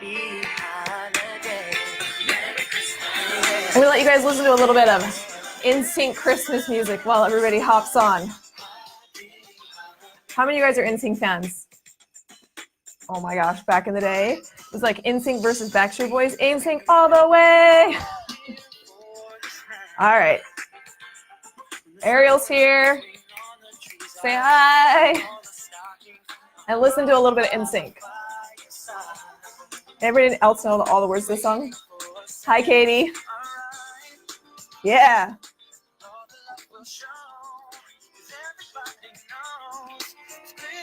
I'm gonna let you guys listen to a little bit of NSYNC Christmas music while everybody hops on. How many of you guys are NSYNC fans? Oh my gosh, back in the day, it was like NSYNC versus Backstreet Boys. NSYNC all the way. All right. Ariel's here. Say hi. And listen to a little bit of NSYNC. Everybody else know all the words to this song? Hi, Katie. Yeah.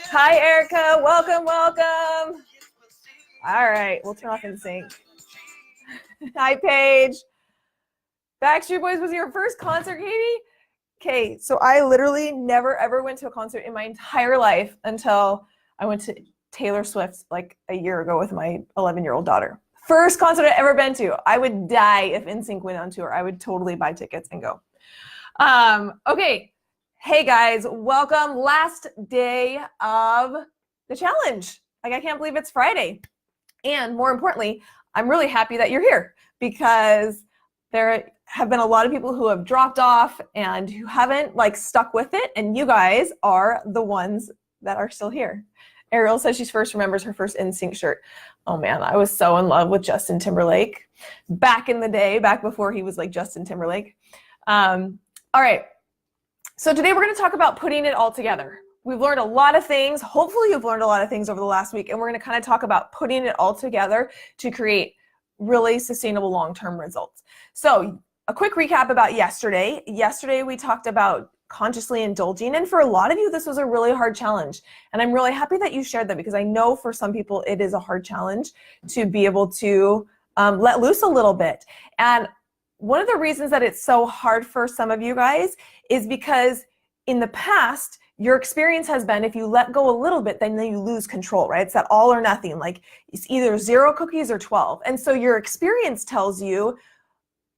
Hi, Erica. Welcome, welcome. All right, we'll turn off NSYNC. Hi, Paige. Backstreet Boys was your first concert, Katie? Okay, so I literally never ever went to a concert in my entire life until I went to Taylor Swift like a year ago with my 11-year-old daughter. First concert I've ever been to. I would die if NSYNC went on tour. I would totally buy tickets and go. Okay, hey guys, welcome. Last day of the challenge. Like, I can't believe it's Friday. And more importantly, I'm really happy that you're here because there have been a lot of people who have dropped off and who haven't like stuck with it. And you guys are the ones that are still here. Ariel says she first remembers her first NSYNC shirt. Oh man, I was so in love with Justin Timberlake back in the day, back before he was like Justin Timberlake. All right, so today we're gonna talk about putting it all together. We've learned a lot of things. Hopefully you've learned a lot of things over the last week, and we're gonna kind of talk about putting it all together to create really sustainable long-term results. So a quick recap about yesterday. Yesterday we talked about consciously indulging, and for a lot of you this was a really hard challenge, and I'm really happy that you shared that because I know for some people it is a hard challenge to be able to let loose a little bit. And one of the reasons that it's so hard for some of you guys is because in the past your experience has been if you let go a little bit, then you lose control, right? It's that all or nothing, like it's either 0 cookies or 12. And so your experience tells you,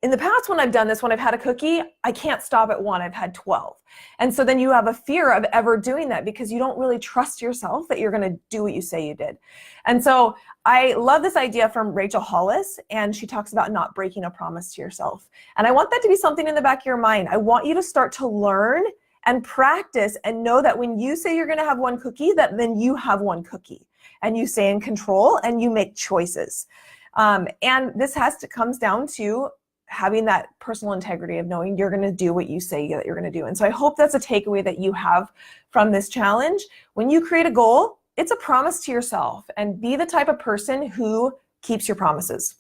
in the past when I've done this, when I've had a cookie, I can't stop at 1, I've had 12. And so then you have a fear of ever doing that because you don't really trust yourself that you're gonna do what you say you did. And so I love this idea from Rachel Hollis, and she talks about not breaking a promise to yourself. And I want that to be something in the back of your mind. I want you to start to learn and practice and know that when you say you're gonna have 1 cookie, that then you have 1 cookie. And you stay in control and you make choices. And this comes down to having that personal integrity of knowing you're gonna do what you say that you're gonna do. And so I hope that's a takeaway that you have from this challenge. When you create a goal, it's a promise to yourself, and be the type of person who keeps your promises.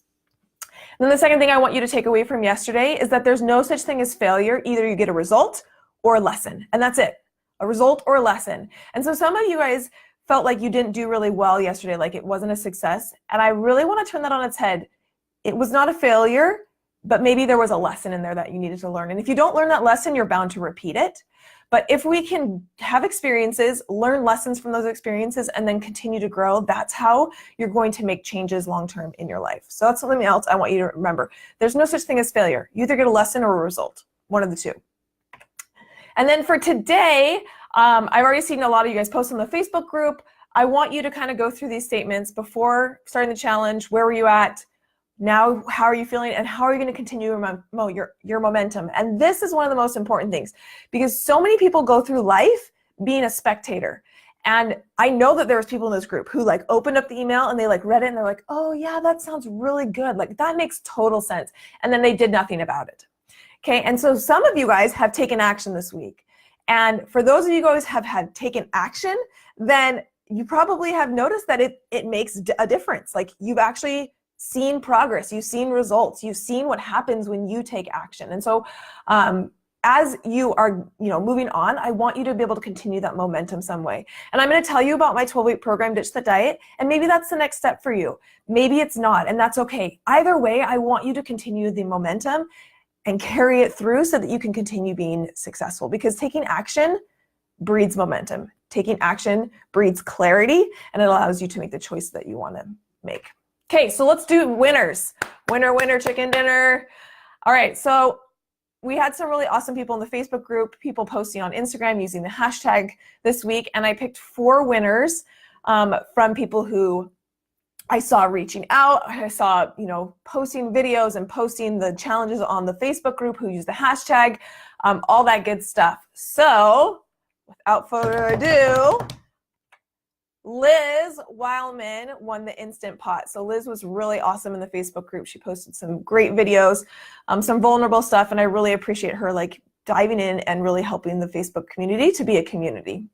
And then the second thing I want you to take away from yesterday is that there's no such thing as failure. Either you get a result or a lesson, and that's it, a result or a lesson. And so some of you guys felt like you didn't do really well yesterday, like it wasn't a success. And I really wanna turn that on its head. It was not a failure, but maybe there was a lesson in there that you needed to learn. And if you don't learn that lesson, you're bound to repeat it. But if we can have experiences, learn lessons from those experiences, and then continue to grow, that's how you're going to make changes long-term in your life. So that's something else I want you to remember. There's no such thing as failure. You either get a lesson or a result, one of the two. And then for today, I've already seen a lot of you guys post on the Facebook group. I want you to kind of go through these statements before starting the challenge. Where were you at? Now, how are you feeling, and how are you going to continue your momentum? And this is one of the most important things, because so many people go through life being a spectator. And I know that there's people in this group who like opened up the email and they like read it and they're like, oh yeah, that sounds really good. Like that makes total sense. And then they did nothing about it. Okay, and so some of you guys have taken action this week. And for those of you guys have had taken action, then you probably have noticed that it makes a difference. Like you've actually seen progress, you've seen results, you've seen what happens when you take action. And so as you are moving on, I want you to be able to continue that momentum some way. And I'm going to tell you about my 12-week program, Ditch the Diet, and maybe that's the next step for you. Maybe it's not, and that's okay. Either way, I want you to continue the momentum and carry it through so that you can continue being successful, because taking action breeds momentum. Taking action breeds clarity, and it allows you to make the choice that you want to make. Okay, so let's do winners. Winner, winner, chicken dinner. All right, so we had some really awesome people in the Facebook group, people posting on Instagram using the hashtag this week, and I picked 4 winners from people who I saw reaching out. I saw, you know, posting videos and posting the challenges on the Facebook group who use the hashtag, all that good stuff. So without further ado, Liz Wildman won the Instant Pot. So Liz was really awesome in the Facebook group. She posted some great videos, some vulnerable stuff, and I really appreciate her like diving in and really helping the Facebook community to be a community.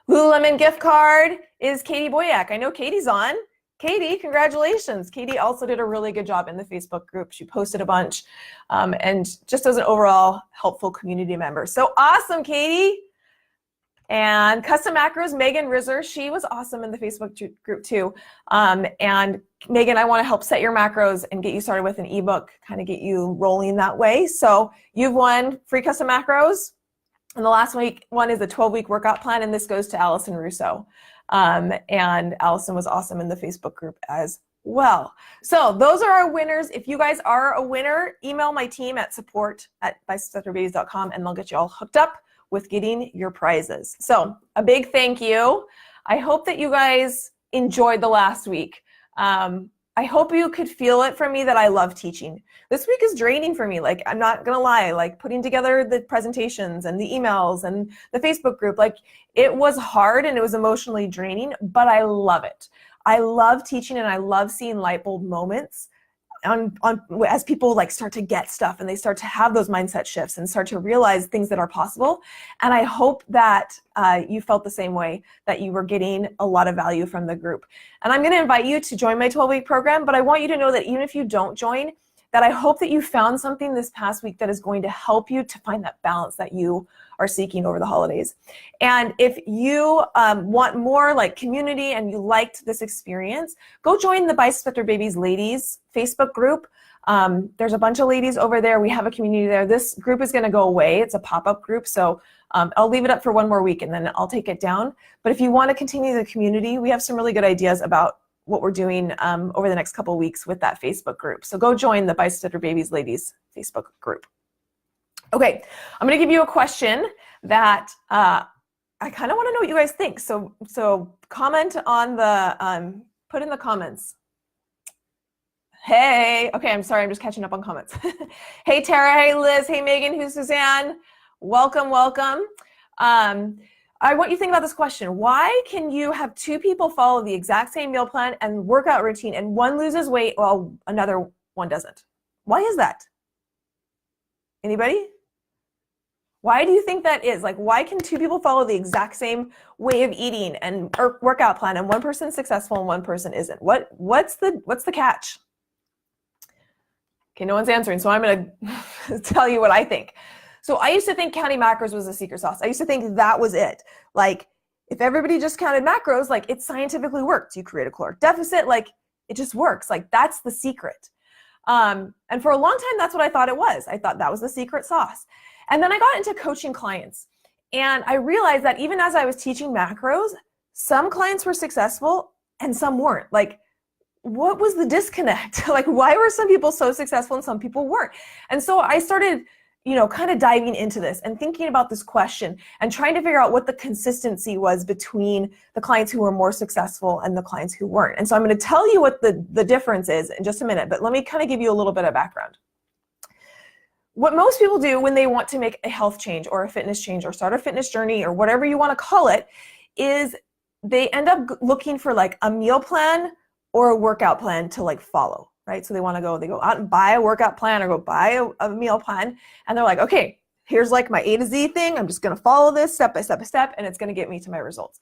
Lululemon gift card is Katie Boyack. I know Katie's on. Katie, congratulations. Katie also did a really good job in the Facebook group. She posted a bunch and just as an overall helpful community member. So awesome, Katie. And Custom Macros, Megan Rizzer, she was awesome in the Facebook group too. And Megan, I want to help set your macros and get you started with an ebook, kind of get you rolling that way. So you've won free custom macros. And the last one is a 12-week workout plan, and this goes to Allison Russo. And Allison was awesome in the Facebook group as well. So those are our winners. If you guys are a winner, email my team at support@bicepsafterbabies.com and they'll get you all hooked up with getting your prizes. So a big thank you. I hope that you guys enjoyed the last week. I hope you could feel it from me that I love teaching. This week is draining for me. Like, I'm not gonna lie, like putting together the presentations and the emails and the Facebook group, like it was hard and it was emotionally draining, but I love it. I love teaching and I love seeing light bulb moments as people like start to get stuff and they start to have those mindset shifts and start to realize things that are possible. And I hope that you felt the same way, that you were getting a lot of value from the group. And I'm going to invite you to join my 12-week program, but I want you to know that even if you don't join, that I hope that you found something this past week that is going to help you to find that balance that you are seeking over the holidays. And if you want more like community and you liked this experience, go join the Biceps After Babies Ladies Facebook group. There's a bunch of ladies over there. We have a community there. This group is going to go away. It's a pop-up group. So I'll leave it up for one more week and then I'll take it down. But if you want to continue the community, we have some really good ideas about what we're doing over the next couple of weeks with that Facebook group. So go join the Biceps After Babies Ladies Facebook group. Okay, I'm going to give you a question that I kind of want to know what you guys think. So comment on the, put in the comments. Hey, okay, I'm sorry, I'm just catching up on comments. Hey, Tara, hey, Liz, hey, Megan, who's Suzanne? Welcome, welcome. I want you to think about this question. Why can you have two people follow the exact same meal plan and workout routine and one loses weight while another one doesn't? Why is that? Anybody? Why do you think that is? Like, why can two people follow the exact same way of eating and or workout plan and one person's successful and one person isn't? What's the catch? Okay, no one's answering, so I'm going to tell you what I think. So I used to think counting macros was the secret sauce. I used to think that was it. Like, if everybody just counted macros, like it scientifically worked. You create a caloric deficit, like it just works. Like that's the secret. And for a long time, that's what I thought it was. I thought that was the secret sauce. And then I got into coaching clients and I realized that even as I was teaching macros, some clients were successful and some weren't. Like, what was the disconnect? Like, why were some people so successful and some people weren't? And so I started, kind of diving into this and thinking about this question and trying to figure out what the consistency was between the clients who were more successful and the clients who weren't. And so I'm going to tell you what the difference is in just a minute, but let me kind of give you a little bit of background. What most people do when they want to make a health change or a fitness change or start a fitness journey or whatever you want to call it is they end up looking for like a meal plan or a workout plan to like follow. Right? So they go out and buy a workout plan or go buy a meal plan. And they're like, okay, here's like my A to Z thing. I'm just going to follow this step by step by step, and it's going to get me to my results.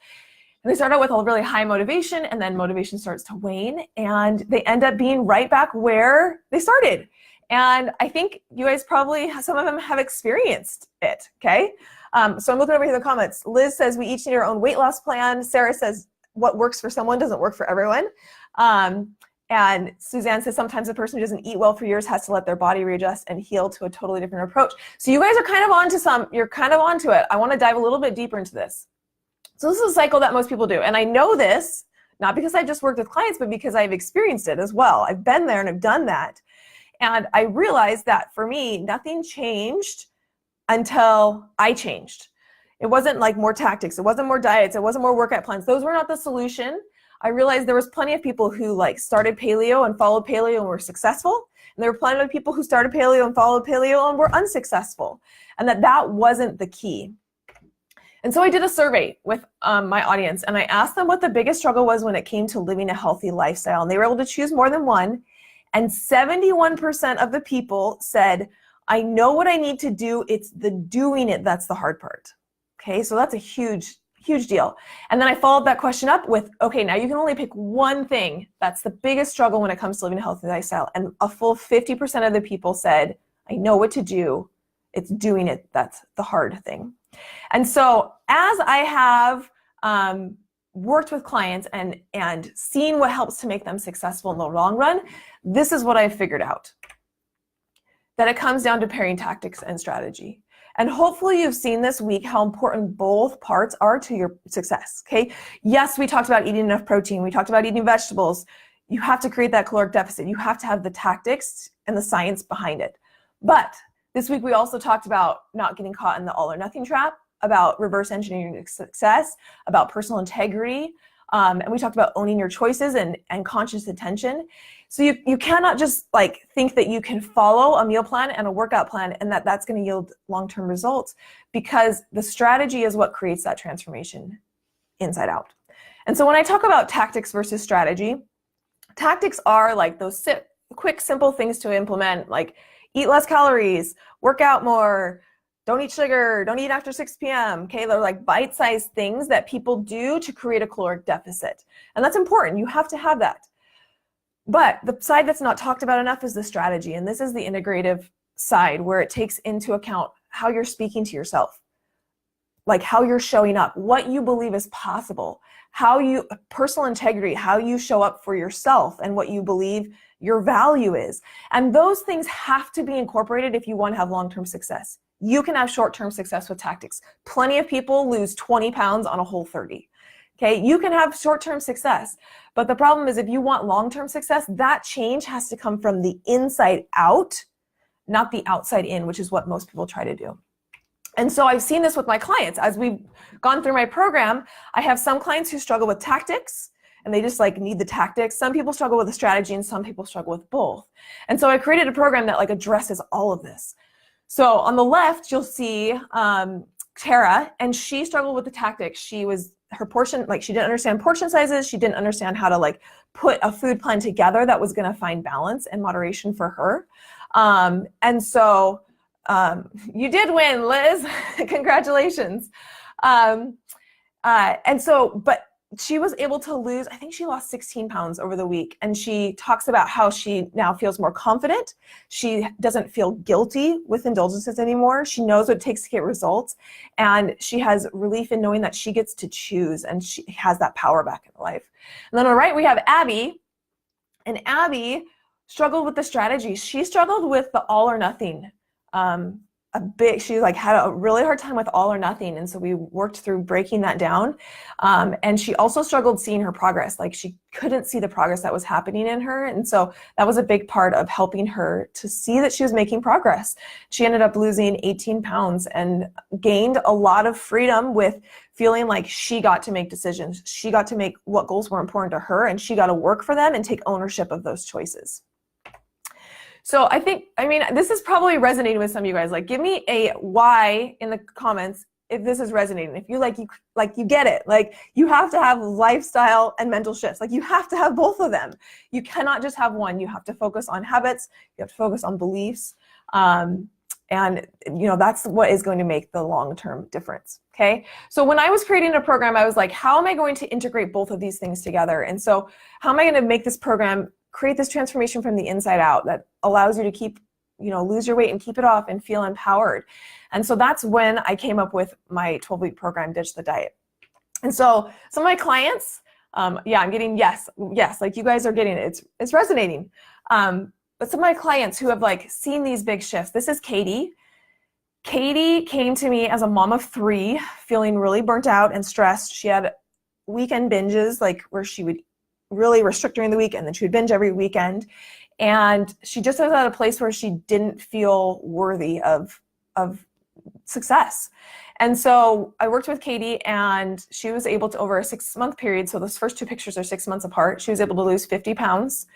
And they start out with a really high motivation, and then motivation starts to wane, and they end up being right back where they started. And I think you guys probably, some of them have experienced it, okay? So I'm looking over here in the comments. Liz says, we each need our own weight loss plan. Sarah says, what works for someone doesn't work for everyone. And Suzanne says sometimes a person who doesn't eat well for years has to let their body readjust and heal to a totally different approach. So you guys are kind of you're kind of onto it. I want to dive a little bit deeper into this. So this is a cycle that most people do. And I know this, not because I've just worked with clients, but because I've experienced it as well. I've been there and I've done that. And I realized that for me, nothing changed until I changed. It wasn't like more tactics. It wasn't more diets. It wasn't more workout plans. Those were not the solution. I realized there was plenty of people who like started paleo and followed paleo and were successful. And there were plenty of people who started paleo and followed paleo and were unsuccessful. And that wasn't the key. And so I did a survey with my audience, and I asked them what the biggest struggle was when it came to living a healthy lifestyle. And they were able to choose more than one. And 71% of the people said, I know what I need to do. It's the doing it that's the hard part. Okay, so that's a huge deal. And then I followed that question up with, okay, now you can only pick one thing that's the biggest struggle when it comes to living a healthy lifestyle. And a full 50% of the people said, I know what to do. It's doing it that's the hard thing. And so as I have worked with clients and seen what helps to make them successful in the long run, this is what I've figured out. That it comes down to pairing tactics and strategy. And hopefully you've seen this week how important both parts are to your success, okay? Yes, we talked about eating enough protein. We talked about eating vegetables. You have to create that caloric deficit. You have to have the tactics and the science behind it. But this week we also talked about not getting caught in the all or nothing trap, about reverse engineering success, about personal integrity, and we talked about owning your choices and conscious attention. So you cannot just like think that you can follow a meal plan and a workout plan and that's going to yield long-term results, because the strategy is what creates that transformation inside out. And so when I talk about tactics versus strategy, tactics are like those quick, simple things to implement, like eat less calories, work out more, don't eat sugar, don't eat after 6 p.m. Okay, they're like bite-sized things that people do to create a caloric deficit. And that's important. You have to have that. But the side that's not talked about enough is the strategy. And this is the integrative side where it takes into account how you're speaking to yourself, like how you're showing up, what you believe is possible, personal integrity, how you show up for yourself and what you believe your value is. And those things have to be incorporated if you want to have long-term success. You can have short-term success with tactics. Plenty of people lose 20 pounds on a Whole30. Okay, you can have short-term success, but the problem is if you want long-term success, that change has to come from the inside out, not the outside in, which is what most people try to do. And so I've seen this with my clients. As we've gone through my program, I have some clients who struggle with tactics and they just like need the tactics. Some people struggle with the strategy and some people struggle with both. And so I created a program that like addresses all of this. So on the left, you'll see Tara, and she struggled with the tactics. She didn't understand portion sizes. She didn't understand how to like put a food plan together that was going to find balance and moderation for her. And so you did win, Liz. Congratulations. But she was able to lose, I think she lost 16 pounds over the week. And she talks about how she now feels more confident. She doesn't feel guilty with indulgences anymore. She knows what it takes to get results. And she has relief in knowing that she gets to choose and she has that power back in her life. And then on the right, we have Abby. And Abby struggled with the strategy. She struggled with the all or nothing. She like had a really hard time with all or nothing. And so we worked through breaking that down. And she also struggled seeing her progress. Like she couldn't see the progress that was happening in her. And so that was a big part of helping her to see that she was making progress. She ended up losing 18 pounds and gained a lot of freedom with feeling like she got to make decisions. She got to make what goals were important to her, and she got to work for them and take ownership of those choices. So this is probably resonating with some of you guys. Like, give me a why in the comments if this is resonating. If you get it. Like, you have to have lifestyle and mental shifts. Like, you have to have both of them. You cannot just have one. You have to focus on habits. You have to focus on beliefs. And that's what is going to make the long-term difference. Okay. So when I was creating a program, I was like, how am I going to integrate both of these things together? And so how am I going to make this program create this transformation from the inside out that allows you to lose your weight and keep it off and feel empowered? And so that's when I came up with my 12-week program, Ditch the Diet. And so some of my clients, I'm getting yes, like you guys are getting it. It's resonating. But some of my clients who have like seen these big shifts, this is Katie. Katie came to me as a mom of 3, feeling really burnt out and stressed. She had weekend binges, like where she would really restrict during the week and then she would binge every weekend. And she just was at a place where she didn't feel worthy of success. And so I worked with Katie, and she was able to, over a 6-month period, so those first 2 pictures are 6 months apart, she was able to lose 50 pounds.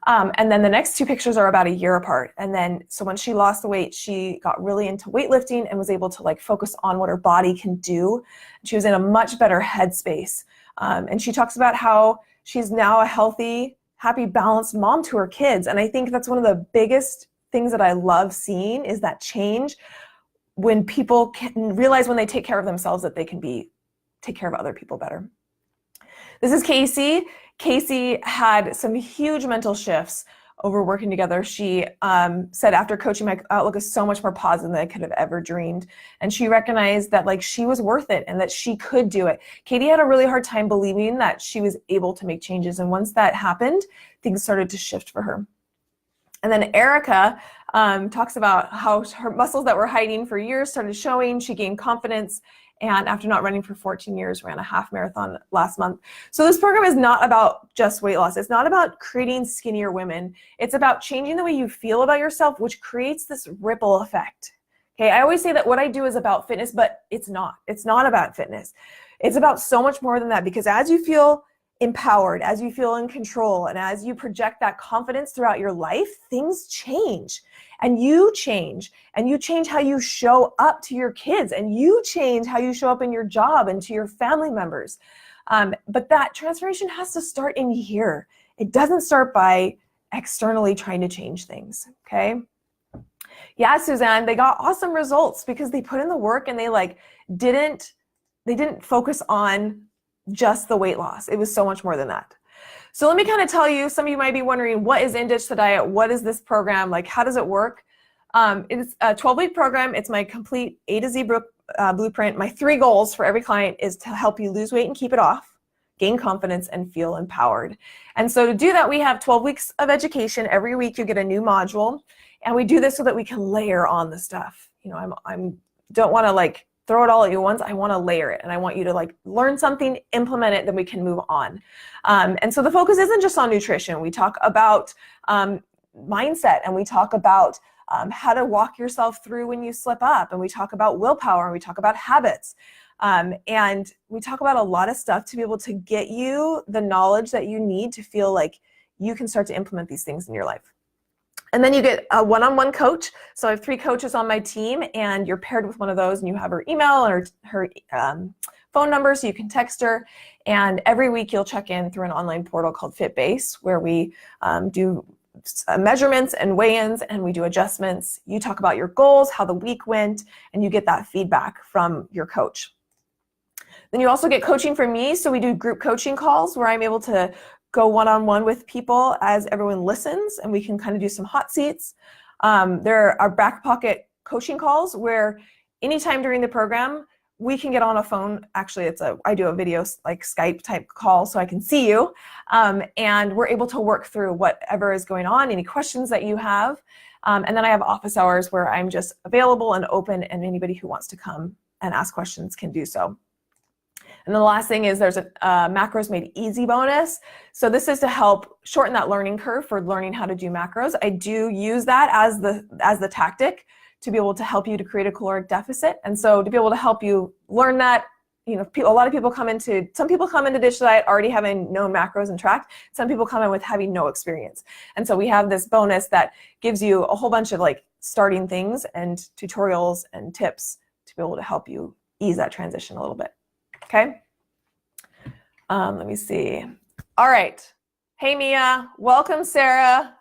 And then the next 2 pictures are about a year apart. And then, so when she lost the weight, she got really into weightlifting and was able to like focus on what her body can do. She was in a much better headspace. And she talks about how she's now a healthy, happy, balanced mom to her kids. And I think that's one of the biggest things that I love seeing, is that change when people can realize, when they take care of themselves, that they can take care of other people better. This is Casey. Casey had some huge mental shifts over working together. She said, after coaching, my outlook is so much more positive than I could have ever dreamed. And she recognized that like she was worth it and that she could do it. Katie had a really hard time believing that she was able to make changes. And once that happened, things started to shift for her. And then Erica talks about how her muscles that were hiding for years started showing. She gained confidence, and after not running for 14 years, ran a half marathon last month. So this program is not about just weight loss. It's not about creating skinnier women. It's about changing the way you feel about yourself, which creates this ripple effect. Okay, I always say that what I do is about fitness, but it's not. It's not about fitness. It's about so much more than that, because as you feel empowered, as you feel in control, and as you project that confidence throughout your life, things change, and you change how you show up to your kids, and you change how you show up in your job and to your family members. But that transformation has to start in here. It doesn't start by externally trying to change things, okay? Yeah, Suzanne, they got awesome results because they put in the work, and they didn't focus on just the weight loss. It was so much more than that. So let me kind of tell you, some of you might be wondering, what is In Ditch the Diet? What is this program? Like, how does it work? It's a 12-week program. It's my complete A to Z blueprint. My 3 goals for every client is to help you lose weight and keep it off, gain confidence, and feel empowered. And so to do that, we have 12 weeks of education. Every week you get a new module, and we do this so that we can layer on the stuff. You know, I don't want to throw it all at you once. I want to layer it, and I want you to learn something, implement it, then we can move on. And so the focus isn't just on nutrition. We talk about mindset, and we talk about how to walk yourself through when you slip up, and we talk about willpower, and we talk about habits. And we talk about a lot of stuff to be able to get you the knowledge that you need to feel like you can start to implement these things in your life. And then you get a one-on-one coach. So I have 3 coaches on my team, and you're paired with one of those, and you have her email and her phone number, so you can text her. And every week you'll check in through an online portal called FitBase, where we do measurements and weigh-ins, and we do adjustments. You talk about your goals, how the week went, and you get that feedback from your coach. Then you also get coaching from me. So we do group coaching calls where I'm able to go one-on-one with people as everyone listens, and we can kind of do some hot seats. There are back pocket coaching calls where anytime during the program, we can get on a phone. Actually, I do a video like Skype type call so I can see you. And we're able to work through whatever is going on, any questions that you have. And then I have office hours where I'm just available and open, and anybody who wants to come and ask questions can do so. And then the last thing is there's a Macros Made Easy bonus. So this is to help shorten that learning curve for learning how to do macros. I do use that as the tactic to be able to help you to create a caloric deficit. And so to be able to help you learn that, you know, a lot of people some people come into Ditch the Diet already having known macros and tracked. Some people come in with having no experience. And so we have this bonus that gives you a whole bunch of starting things and tutorials and tips to be able to help you ease that transition a little bit. Okay, let me see. All right. Hey, Mia. Welcome, Sarah.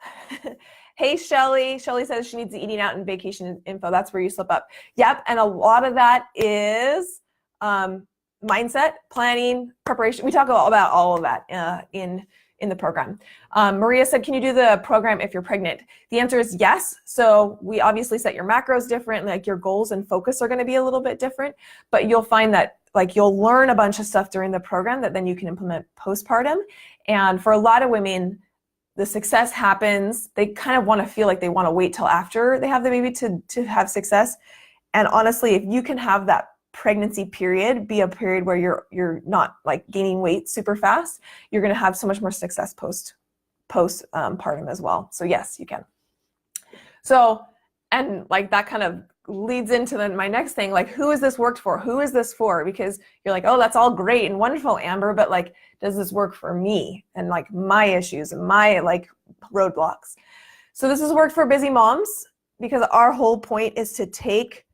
Hey, Shelly. Shelly says she needs the eating out and vacation info. That's where you slip up. Yep, and a lot of that is mindset, planning, preparation. We talk about all of that in the program. Maria said, can you do the program if you're pregnant? The answer is yes. So we obviously set your macros different, like your goals and focus are going to be a little bit different, but you'll find that you'll learn a bunch of stuff during the program that then you can implement postpartum. And for a lot of women, the success happens. They kind of want to feel like they want to wait till after they have the baby to have success. And honestly, if you can have that pregnancy period be a period where you're not gaining weight super fast, you're going to have so much more success postpartum as well. So yes, you can. So, and that kind of leads into my next thing, like, who is this worked for? Who is this for? Because you're like, oh, that's all great and wonderful, Amber, but like, does this work for me and like my issues and my like roadblocks? So this has worked for busy moms because our whole point is to take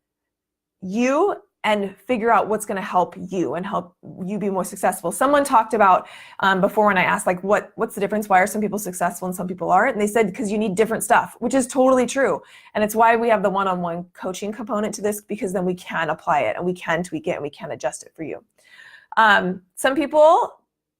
you and figure out what's going to help you and help you be more successful. Someone talked about before when I asked, like, what's the difference? Why are some people successful and some people aren't? And they said, because you need different stuff, which is totally true. And it's why we have the one-on-one coaching component to this, because then we can apply it and we can tweak it and we can adjust it for you. Some people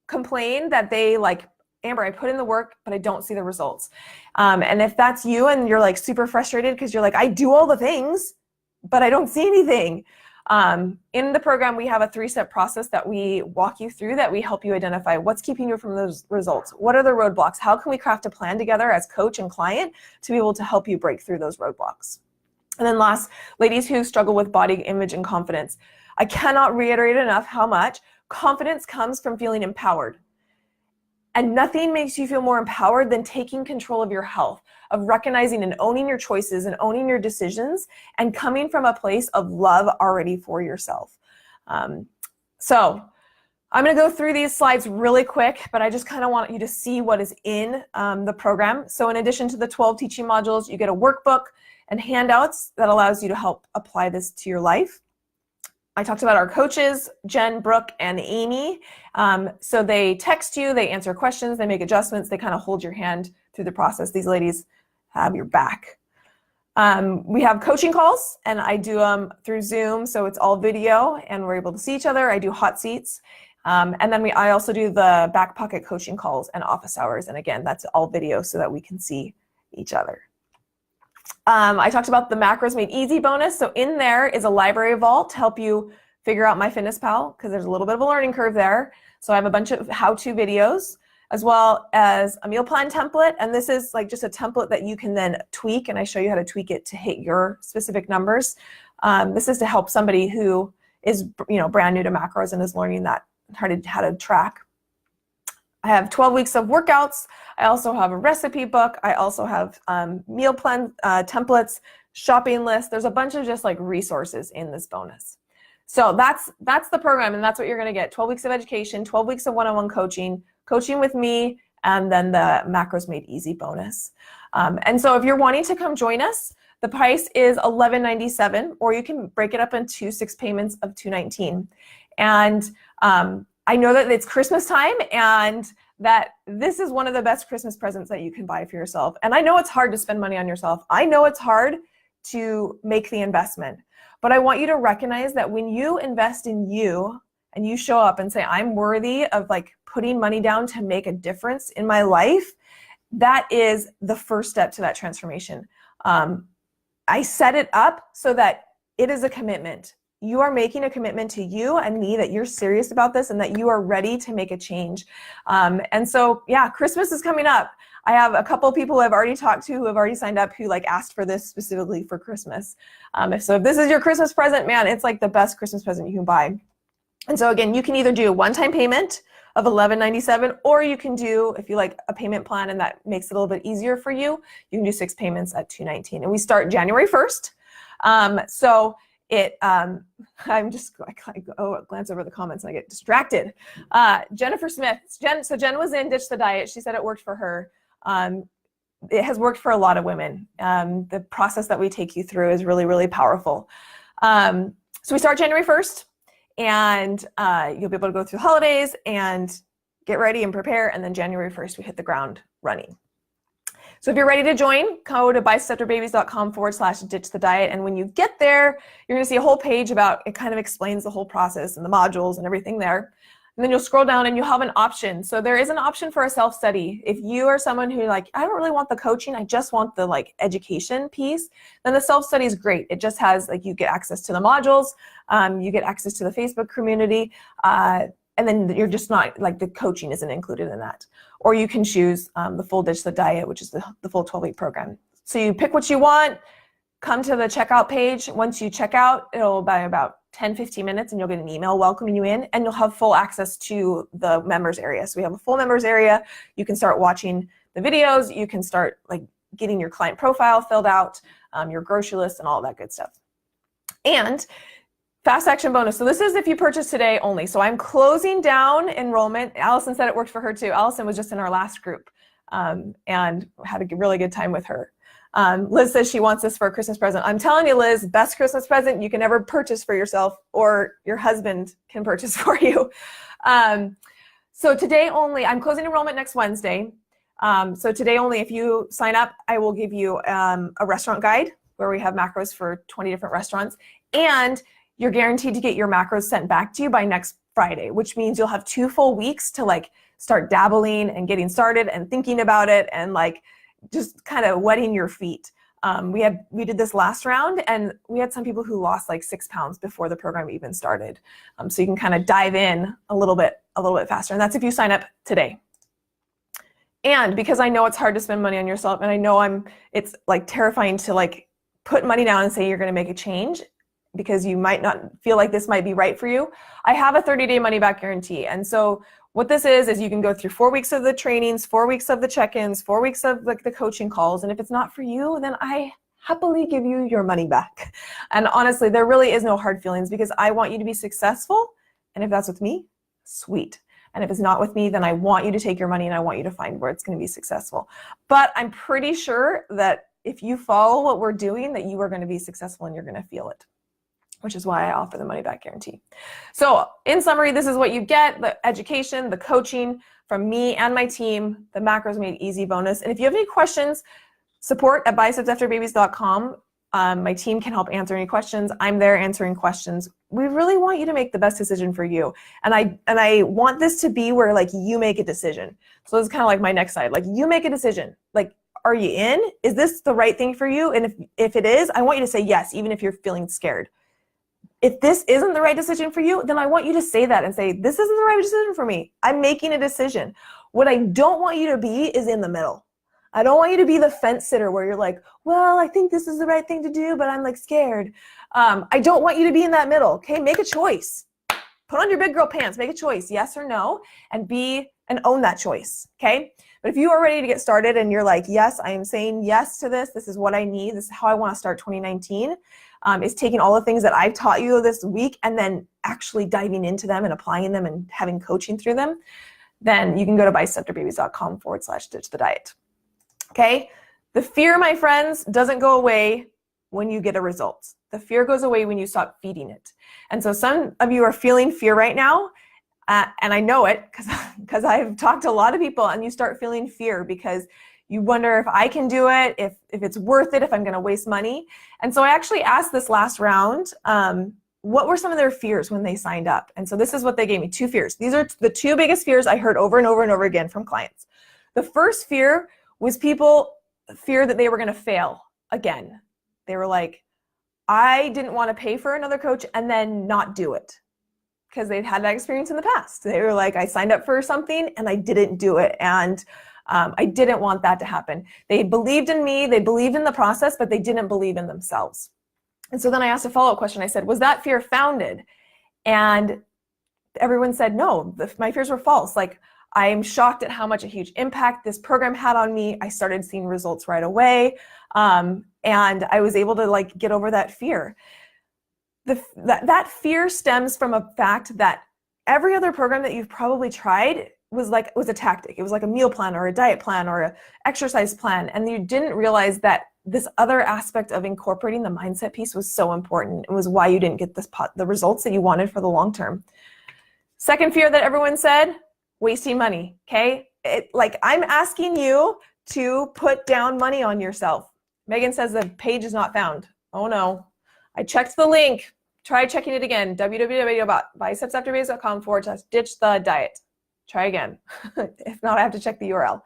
complain that they like, Amber, I put in the work, but I don't see the results. And if that's you and you're like super frustrated because you're like, I do all the things, but I don't see anything. In the program, we have a 3-step process that we walk you through, that we help you identify what's keeping you from those results. What are the roadblocks? How can we craft a plan together as coach and client to be able to help you break through those roadblocks? And then last, ladies who struggle with body image and confidence. I cannot reiterate enough how much confidence comes from feeling empowered. And nothing makes you feel more empowered than taking control of your health, of recognizing and owning your choices and owning your decisions and coming from a place of love already for yourself. So I'm going to go through these slides really quick, but I just kind of want you to see what is in the program. So in addition to the 12 teaching modules, you get a workbook and handouts that allows you to help apply this to your life. I talked about our coaches, Jen, Brooke, and Amy. So they text you, they answer questions, they make adjustments, they kind of hold your hand through the process. These ladies have your back. We have coaching calls, and I do them through Zoom, so it's all video, and we're able to see each other. I do hot seats. And then I also do the back pocket coaching calls and office hours, and again, that's all video so that we can see each other. I talked about the Macros Made Easy bonus. So in there is a library vault to help you figure out MyFitnessPal, because there's a little bit of a learning curve there. So I have a bunch of how-to videos, as well as a meal plan template. And this is like just a template that you can then tweak, and I show you how to tweak it to hit your specific numbers. This is to help somebody who is, brand new to macros and is learning that, how to track. I have 12 weeks of workouts. I also have a recipe book. I also have meal plan templates, shopping lists. There's a bunch of just like resources in this bonus. So that's the program, and that's what you're going to get. 12 weeks of education, 12 weeks of one-on-one coaching with me, and then the Macros Made Easy bonus. And so if you're wanting to come join us, the price is $11.97, or you can break it up into 6 payments of $219. And I know that it's Christmas time, and that this is one of the best Christmas presents that you can buy for yourself. And I know it's hard to spend money on yourself. I know it's hard to make the investment, but I want you to recognize that when you invest in you and you show up and say, I'm worthy of like putting money down to make a difference in my life, that is the first step to that transformation. I set it up so that it is a commitment. You are making a commitment to you and me that you're serious about this and that you are ready to make a change. And so, yeah, Christmas is coming up. I have a couple of people who I've already talked to who have already signed up who like asked for this specifically for Christmas. If this is your Christmas present, man, it's like the best Christmas present you can buy. And so again, you can either do a one-time payment of $11.97, or you can do, if you like a payment plan and that makes it a little bit easier for you, you can do 6 payments at $219. And we start January 1st. I glance over the comments and I get distracted. Jennifer Smith. Jen was in Ditch the Diet. She said it worked for her. It has worked for a lot of women. The process that we take you through is really, really powerful. So we start January 1st, and you'll be able to go through the holidays and get ready and prepare. And then January 1st, we hit the ground running. So if you're ready to join, go to bicepterbabies.com/ditch the diet. And when you get there, you're going to see a whole page about, it kind of explains the whole process and the modules and everything there. And then you'll scroll down and you'll have an option. So there is an option for a self-study. If you are someone who like, I don't really want the coaching, I just want the like education piece, then the self-study is great. It just has like, you get access to the modules, you get access to the Facebook community, and then you're just not, like the coaching isn't included in that. Or you can choose the full Ditch the Diet, which is the full 12-week program. So you pick what you want, come to the checkout page. Once you check out, it'll be about 10-15 minutes and you'll get an email welcoming you in, and you'll have full access to the members area. So we have a full members area. You can start watching the videos. You can start like getting your client profile filled out, your grocery list and all that good stuff. And fast action bonus. So this is if you purchase today only. So I'm closing down enrollment. Allison said it worked for her too. Allison was just in our last group and had a really good time with her. Liz says she wants this for a Christmas present. I'm telling you, Liz, best Christmas present you can ever purchase for yourself, or your husband can purchase for you. So today only, I'm closing enrollment next Wednesday. So today only, if you sign up, I will give you a restaurant guide where we have macros for 20 different restaurants. And you're guaranteed to get your macros sent back to you by next Friday, which means you'll have 2 full weeks to like start dabbling and getting started and thinking about it and like just kind of wetting your feet. We did this last round, and we had some people who lost like 6 pounds before the program even started. So you can kind of dive in a little bit faster. And that's if you sign up today. And because I know it's hard to spend money on yourself, and I know it's like terrifying to like put money down and say you're going to make a change because you might not feel like this might be right for you. I have a 30-day money back guarantee. And so what this is you can go through 4 weeks of the trainings, 4 weeks of the check-ins, 4 weeks of like the coaching calls. And if it's not for you, then I happily give you your money back. And honestly, there really is no hard feelings because I want you to be successful. And if that's with me, sweet. And if it's not with me, then I want you to take your money and I want you to find where it's going to be successful. But I'm pretty sure that if you follow what we're doing, that you are going to be successful and you're going to feel it, which is why I offer the money back guarantee. So in summary, this is what you get: the education, the coaching from me and my team, the Macros Made Easy bonus. And if you have any questions, support at bicepsafterbabies.com. My team can help answer any questions. I'm there answering questions. We really want you to make the best decision for you. And I want this to be where like you make a decision. So this is kind of like my next slide. Like you make a decision. Like, are you in? Is this the right thing for you? And if it is, I want you to say yes, even if you're feeling scared. If this isn't the right decision for you, then I want you to say that and say, this isn't the right decision for me. I'm making a decision. What I don't want you to be is in the middle. I don't want you to be the fence sitter where you're like, well, I think this is the right thing to do, but I'm like scared. I don't want you to be in that middle. Okay, make a choice. Put on your big girl pants, make a choice, yes or no, and own that choice, okay? But if you are ready to get started and you're like, yes, I am saying yes to this. This is what I need. This is how I want to start 2019. Is taking all the things that I've taught you this week and then actually diving into them and applying them and having coaching through them. Then you can go to bicepsafterbabies.com/ditch the diet. Okay? The fear, my friends, doesn't go away when you get a result. The fear goes away when you stop feeding it. And so some of you are feeling fear right now. And I know it because I've talked to a lot of people, and you start feeling fear because you wonder if I can do it, if it's worth it, if I'm going to waste money. And so I actually asked this last round, what were some of their fears when they signed up? And so this is what they gave me, 2 fears. These are the 2 biggest fears I heard over and over and over again from clients. The first fear was people fear that they were going to fail again. They were like, I didn't want to pay for another coach and then not do it, because they'd had that experience in the past. They were like, I signed up for something and I didn't do it. And I didn't want that to happen. They believed in me, they believed in the process, but they didn't believe in themselves. And so then I asked a follow-up question. I said, was that fear founded? And everyone said, no, my fears were false. Like, I'm shocked at how much a huge impact this program had on me. I started seeing results right away. And I was able to like get over that fear. That fear stems from a fact that every other program that you've probably tried was a tactic. It was like a meal plan or a diet plan or an exercise plan. And you didn't realize that this other aspect of incorporating the mindset piece was so important. It was why you didn't get the results that you wanted for the long term. Second fear that everyone said, wasting money, okay? I'm asking you to put down money on yourself. Megan says the page is not found. Oh no, I checked the link. Try checking it again, www.bicepsafterbabies.com/ditch the diet. Try again. If not, I have to check the URL.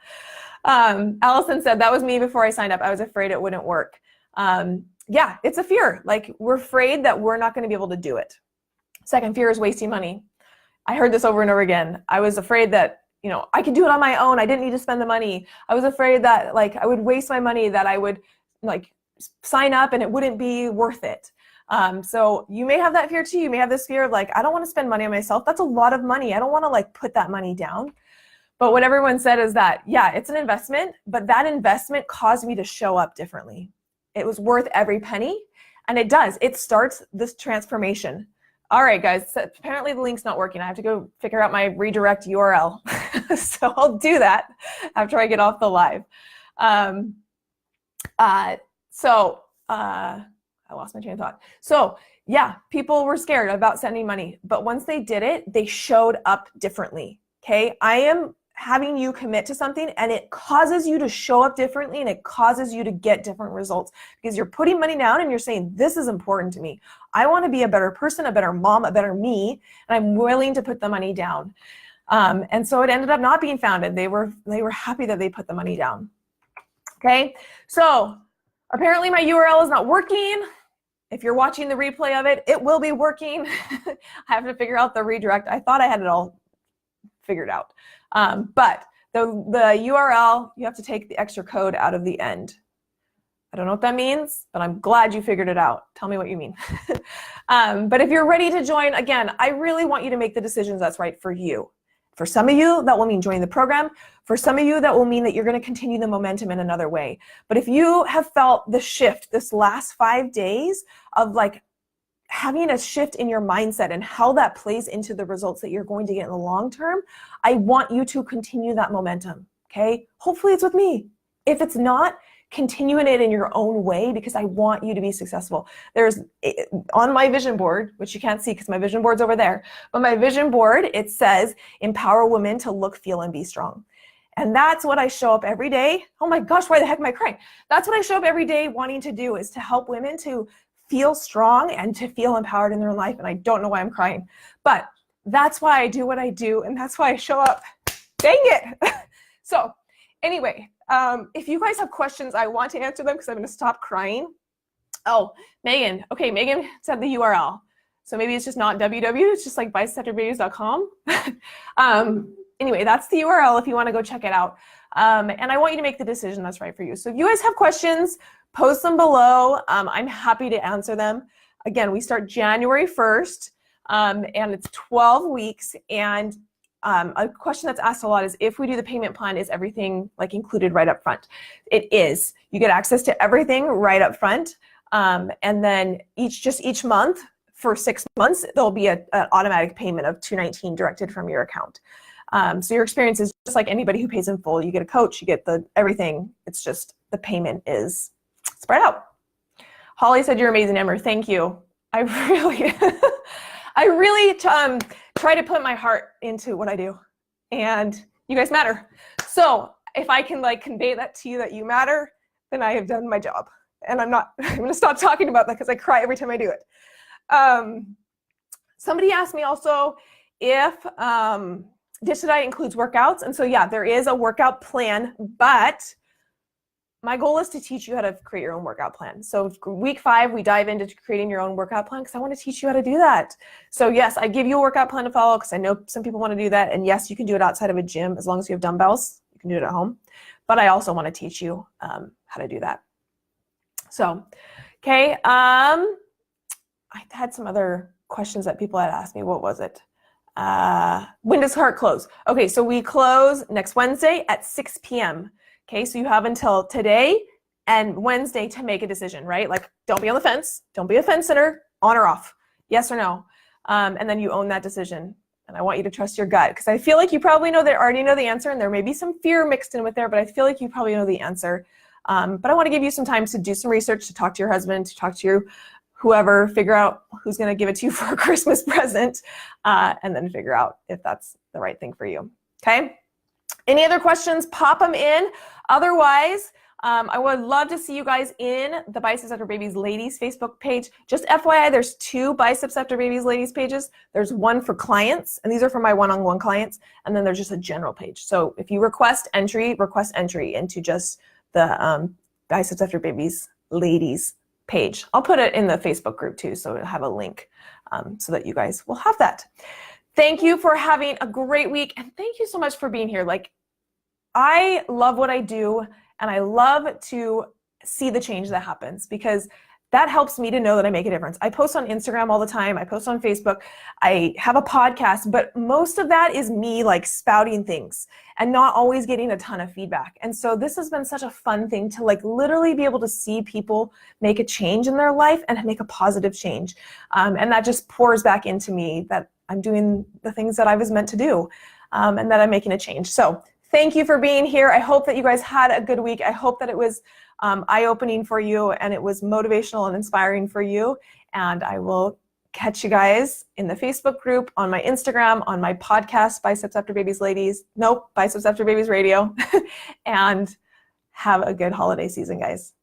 Allison said, that was me before I signed up. I was afraid it wouldn't work. Yeah, it's a fear. Like, we're afraid that we're not going to be able to do it. Second fear is wasting money. I heard this over and over again. I was afraid that, I could do it on my own. I didn't need to spend the money. I was afraid that I would waste my money, that I would sign up and it wouldn't be worth it. So you may have that fear too. You may have this fear of I don't want to spend money on myself. That's a lot of money. I don't want to put that money down. But what everyone said is that, yeah, it's an investment, but that investment caused me to show up differently. It was worth every penny. And it does. It starts this transformation. All right, guys. So apparently the link's not working. I have to go figure out my redirect URL. So I'll do that after I get off the live. I lost my train of thought. So yeah, people were scared about sending money, but once they did it, they showed up differently. Okay. I am having you commit to something, and it causes you to show up differently, and it causes you to get different results because you're putting money down and you're saying, this is important to me. I want to be a better person, a better mom, a better me, and I'm willing to put the money down. And so it ended up not being founded. They were happy that they put the money down. Okay. So apparently my URL is not working. If you're watching the replay of it, it will be working. I have to figure out the redirect. I thought I had it all figured out. But the URL, you have to take the extra code out of the end. I don't know what that means, but I'm glad you figured it out. Tell me what you mean. But if you're ready to join, again, I really want you to make the decisions that's right for you. For some of you, that will mean joining the program. For some of you, that will mean that you're going to continue the momentum in another way. But if you have felt the shift this last 5 days of like having a shift in your mindset and how that plays into the results that you're going to get in the long term, I want you to continue that momentum, okay? Hopefully it's with me. If it's not, continuing it in your own way because I want you to be successful. There's, on my vision board, which you can't see because my vision board's over there, but my vision board, it says, empower women to look, feel, and be strong. And that's what I show up every day. Oh my gosh, why the heck am I crying? That's what I show up every day wanting to do, is to help women to feel strong and to feel empowered in their life. And I don't know why I'm crying, but that's why I do what I do. And that's why I show up. Dang it. So anyway, if you guys have questions, I want to answer them because I'm going to stop crying. Oh, Megan. Okay, Megan said the URL. So maybe it's just not www, it's just like bicepsafterbabies.com. Anyway, that's the URL if you want to go check it out. And I want you to make the decision that's right for you. So if you guys have questions, post them below. I'm happy to answer them. Again, we start January 1st, and it's 12 weeks. And a question that's asked a lot is, if we do the payment plan, is everything like included right up front? It is. You get access to everything right up front. And then each month for 6 months, there'll be an automatic payment of $219 directed from your account. So your experience is just like anybody who pays in full. You get a coach, you get everything. It's just the payment is spread out. Holly said, you're amazing, Emmer. Thank you. I really try to put my heart into what I do, and you guys matter. So if I can like convey that to you, that you matter, then I have done my job. And I'm going to stop talking about that because I cry every time I do it. Somebody asked me also if Dish to Diet includes workouts. And so, yeah, there is a workout plan, but my goal is to teach you how to create your own workout plan. So week 5, we dive into creating your own workout plan because I want to teach you how to do that. So yes, I give you a workout plan to follow because I know some people want to do that. And yes, you can do it outside of a gym as long as you have dumbbells. You can do it at home. But I also want to teach you how to do that. So, okay. I had some other questions that people had asked me. What was it? When does Heart close? Okay, so we close next Wednesday at 6 p.m. Okay, so you have until today and Wednesday to make a decision, right? Like, don't be on the fence. Don't be a fence sitter, on or off, yes or no. And then you own that decision. And I want you to trust your gut because I feel like you probably already know the answer, and there may be some fear mixed in with there, but I feel like you probably know the answer. But I want to give you some time to do some research, to talk to your husband, to talk to your whoever, figure out who's going to give it to you for a Christmas present, and then figure out if that's the right thing for you. Okay? Any other questions, pop them in. Otherwise, I would love to see you guys in the Biceps After Babies Ladies Facebook page. Just FYI, there's 2 Biceps After Babies Ladies pages. There's one for clients, and these are for my one-on-one clients, and then there's just a general page. So if you request entry into just the Biceps After Babies Ladies page. I'll put it in the Facebook group too, so it'll have a link so that you guys will have that. Thank you for having a great week, and thank you so much for being here. Like, I love what I do, and I love to see the change that happens because that helps me to know that I make a difference. I post on Instagram all the time. I post on Facebook. I have a podcast, but most of that is me like spouting things and not always getting a ton of feedback. And so this has been such a fun thing to like literally be able to see people make a change in their life and make a positive change. And that just pours back into me that I'm doing the things that I was meant to do, and that I'm making a change. So thank you for being here. I hope that you guys had a good week. I hope that it was eye-opening for you and it was motivational and inspiring for you. And I will catch you guys in the Facebook group, on my Instagram, on my podcast, Biceps After Babies Ladies. Nope, Biceps After Babies Radio. And have a good holiday season, guys.